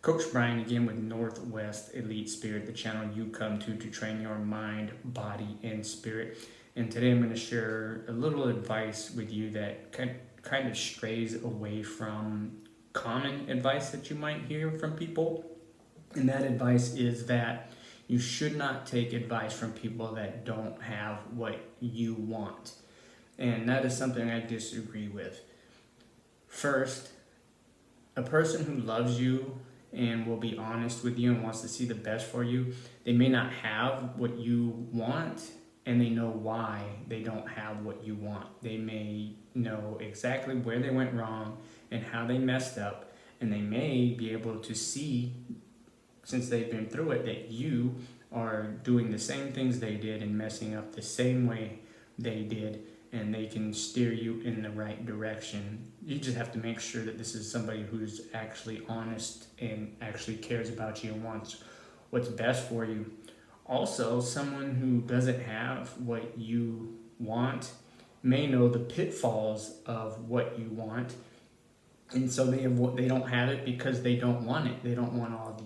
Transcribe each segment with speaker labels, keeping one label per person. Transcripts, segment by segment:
Speaker 1: Coach Brian again with Northwest Elite Spirit, the channel you come to train your mind, body, and spirit. And today I'm going to share a little advice with you that kind of strays away from common advice that you might hear from people. And that advice is that you should not take advice from people that don't have what you want. And that is something I disagree with. First, a person who loves you and will be honest with you and wants to see the best for you, they may not have what you want, and they know why they don't have what you want. They may know exactly where they went wrong and how they messed up, and they may be able to see, since they've been through it, that you are doing the same things they did and messing up the same way they did, and they can steer you in the right direction. You just have to make sure that this is somebody who's actually honest and actually cares about you and wants what's best for you. Also, someone who doesn't have what you want may know the pitfalls of what you want, and so they don't have it because they don't want it. They don't want all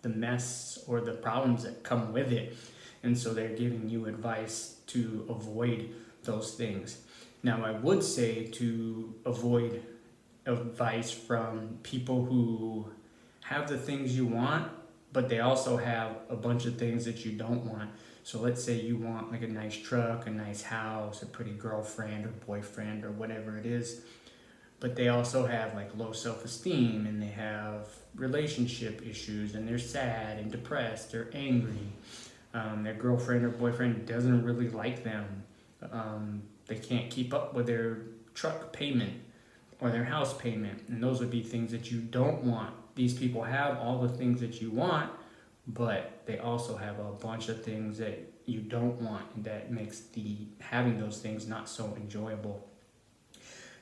Speaker 1: the mess or the problems that come with it, and so they're giving you advice to avoid those things. Now, I would say to avoid advice from people who have the things you want, but they also have a bunch of things that you don't want. So let's say you want like a nice truck, a nice house, a pretty girlfriend or boyfriend or whatever it is, but they also have like low self-esteem, and they have relationship issues, and they're sad and depressed or angry. Their girlfriend or boyfriend doesn't really like them. They can't keep up with their truck payment or their house payment, and those would be things that you don't want. These people have all the things that you want, but they also have a bunch of things that you don't want, and that makes having those things not so enjoyable.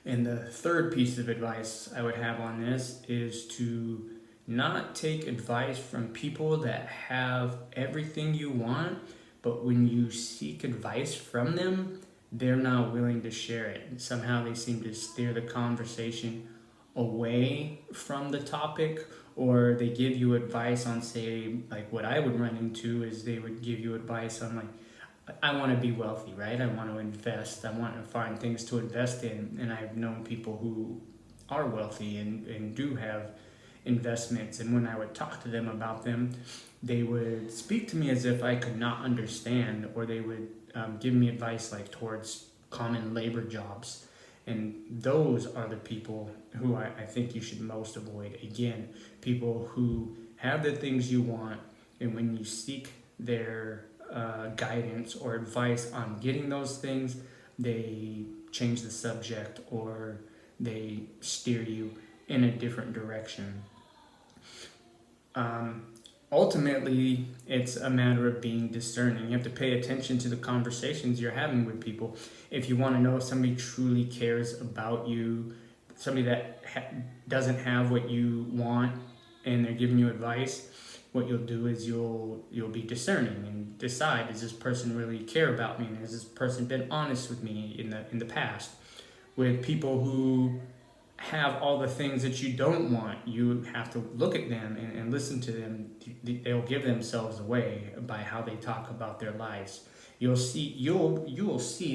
Speaker 1: And the third piece of advice I would have on this is to not take advice from people that have everything you want, but when you seek advice from them, they're not willing to share it. Somehow they seem to steer the conversation away from the topic, or they give you advice on, say, like what I would run into is they would give you advice on, like, I want to be wealthy, right? I want to invest. I want to find things to invest in. And I've known people who are wealthy and do have investments. And when I would talk to them about them, they would speak to me as if I could not understand, or they would give me advice like towards common labor jobs. And those are the people who I think you should most avoid. Again, people who have the things you want, and when you seek their guidance or advice on getting those things, they change the subject or they steer you in a different direction. Ultimately, it's a matter of being discerning. You have to pay attention to the conversations you're having with people. If you want to know if somebody truly cares about you, somebody that doesn't have what you want and they're giving you advice, what you'll do is you'll be discerning and decide, does this person really care about me, and has this person been honest with me in the past? With people who have all the things that you don't want, you have to look at them and listen to them. They'll give themselves away by how they talk about their lives. You will see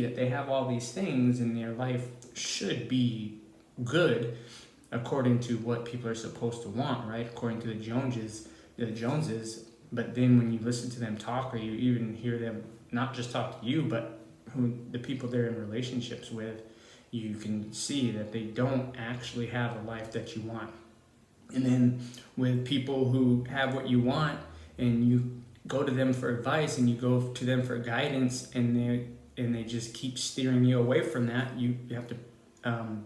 Speaker 1: that they have all these things, and their life should be good according to what people are supposed to want, right? According to the Joneses. But then when you listen to them talk, or you even hear them not just talk to you, but the people they're in relationships with, you can see that they don't actually have a life that you want. And then with people who have what you want, and you go to them for advice and you go to them for guidance, and they just keep steering you away from that, you have to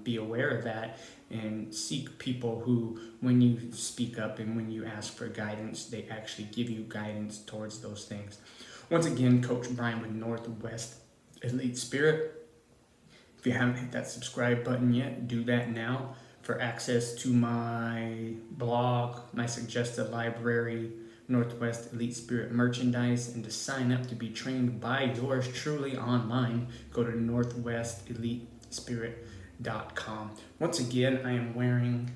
Speaker 1: be aware of that and seek people who, when you speak up and when you ask for guidance, they actually give you guidance towards those things. Once again, Coach Brian with Northwest Elite Spirit. If you haven't hit that subscribe button yet, do that now for access to my blog, my suggested library, Northwest Elite Spirit merchandise, and to sign up to be trained by yours truly online, go to northwestelitespirit.com. Once again, I am wearing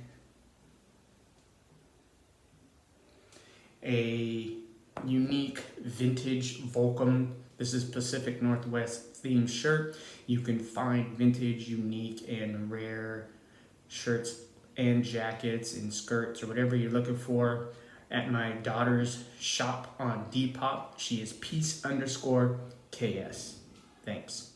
Speaker 1: a unique vintage Volcom. This is Pacific Northwest themed shirt. You can find vintage, unique, and rare shirts and jackets and skirts or whatever you're looking for at my daughter's shop on Depop. She is peace_KS. Thanks.